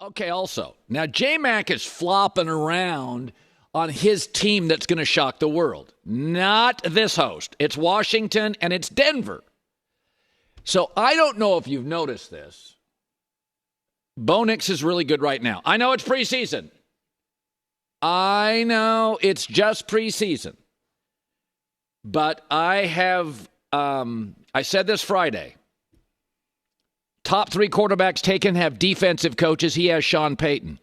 Okay, also, now J-Mac is flopping around on his team that's going to shock the world. Not this host. It's Washington and it's Denver. So I don't know if you've noticed this. Bo Nix is really good right now. I know it's preseason. I know it's just preseason. But I have, I said this Friday. Top 3 quarterbacks taken have defensive coaches. He has Sean Payton.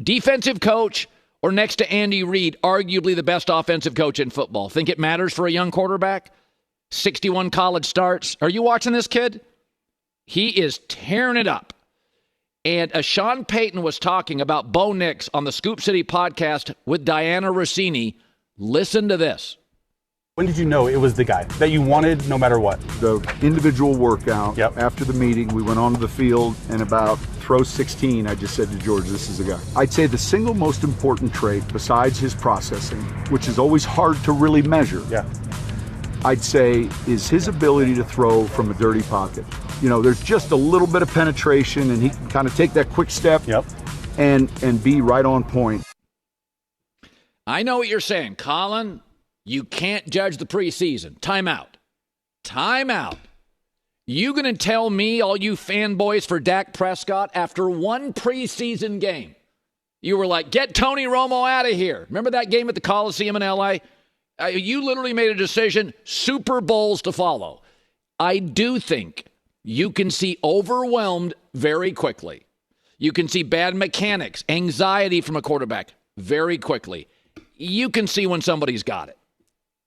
Defensive coach or next to Andy Reid, arguably the best offensive coach in football. Think it matters for a young quarterback? 61 college starts. Are you watching this kid? He is tearing it up. And Sean Payton was talking about Bo Nix on the Scoop City podcast with Diana Rossini. Listen to this. When did you know it was the guy that you wanted no matter what? The individual workout. Yep. After the meeting, we went onto the field, and about throw 16, I just said to George, this is the guy. I'd say the single most important trait, besides his processing, which is always hard to really measure, I'd say is his ability to throw from a dirty pocket. You know, there's just a little bit of penetration, and he can kind of take that quick step and be right on point. I know what you're saying, Colin. You can't judge the preseason. Timeout. Timeout. You going to tell me, all you fanboys for Dak Prescott, after one preseason game, you were like, get Tony Romo out of here. Remember that game at the Colosseum in L.A.? You literally made a decision, Super Bowls to follow. I do think you can see overwhelmed very quickly. You can see bad mechanics, anxiety from a quarterback very quickly. You can see when somebody's got it.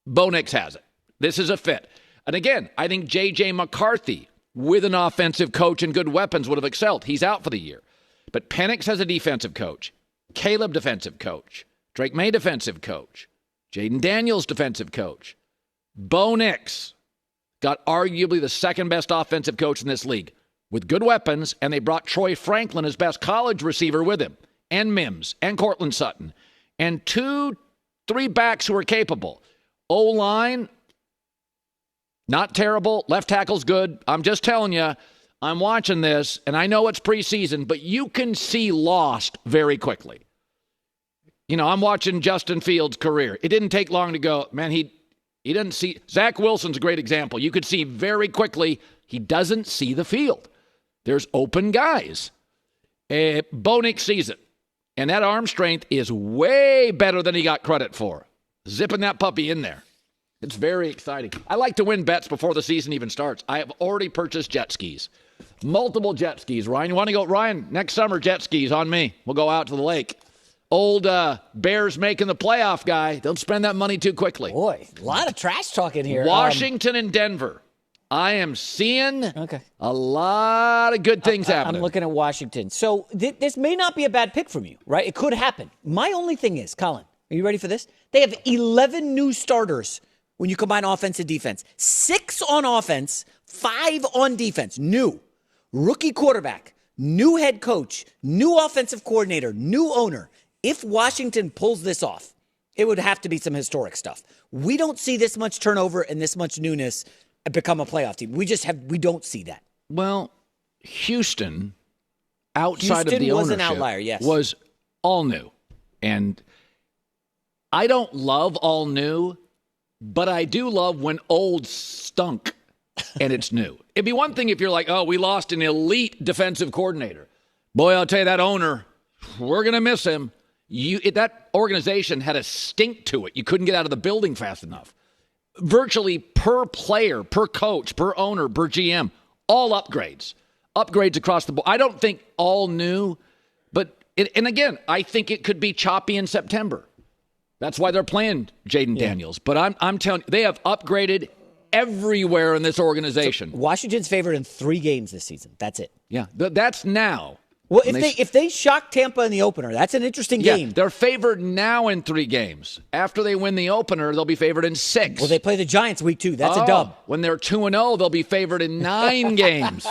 Bo Nix has it. This is a fit. And again, I think J.J. McCarthy, with an offensive coach and good weapons, would have excelled. He's out for the year. But Penix has a defensive coach. Caleb, defensive coach. Drake Maye, defensive coach. Jayden Daniels, defensive coach. Bo Nix got arguably the second best offensive coach in this league with good weapons, and they brought Troy Franklin, his best college receiver, with him, and Mims, and Courtland Sutton, and 2-3 backs who are capable. O-line, not terrible. Left tackle's good. I'm just telling you, I'm watching this, and I know it's preseason, but you can see lost very quickly. You know, I'm watching Justin Fields' career. It didn't take long to go, man, he doesn't see. Zach Wilson's a great example. You could see very quickly he doesn't see the field. There's open guys. Bo Nix sees it, and that arm strength is way better than he got credit for. Zipping that puppy in there. It's very exciting. I like to win bets before the season even starts. I have already purchased jet skis. Multiple jet skis. Ryan, you want to go? Ryan, next summer, jet skis on me. We'll go out to the lake. Old Bears making the playoff guy. Don't spend that money too quickly. Boy, a lot of trash talking here. Washington and Denver. I am seeing a lot of good things happening. I'm looking at Washington. So this may not be a bad pick from you, right? It could happen. My only thing is, Colin, are you ready for this? They have 11 new starters when you combine offense and defense. 6 on offense, 5 on defense. New. Rookie quarterback, new head coach, new offensive coordinator, new owner. If Washington pulls this off, it would have to be some historic stuff. We don't see this much turnover and this much newness become a playoff team. We don't see that. Well, Houston, outside of the ownership, was an outlier, yes. Was all new. And I don't love all new, but I do love when old stunk and it's new. It'd be one thing if you're like, oh, we lost an elite defensive coordinator. Boy, I'll tell you, that owner, we're going to miss him. That organization had a stink to it. You couldn't get out of the building fast enough. Virtually per player, per coach, per owner, per GM, all upgrades. Upgrades across the board. I don't think all new, but, and again, I think it could be choppy in September. That's why they're playing Jayden Daniels. But I'm telling you, they have upgraded everywhere in this organization. So Washington's favored in 3 games this season. That's it. Yeah, that's now. Well, if they shock Tampa in the opener, that's an interesting game. They're favored now in 3 games. After they win the opener, they'll be favored in 6. Well, they play the Giants week 2. That's a dub. When they're 2-0, they'll be favored in 9 games.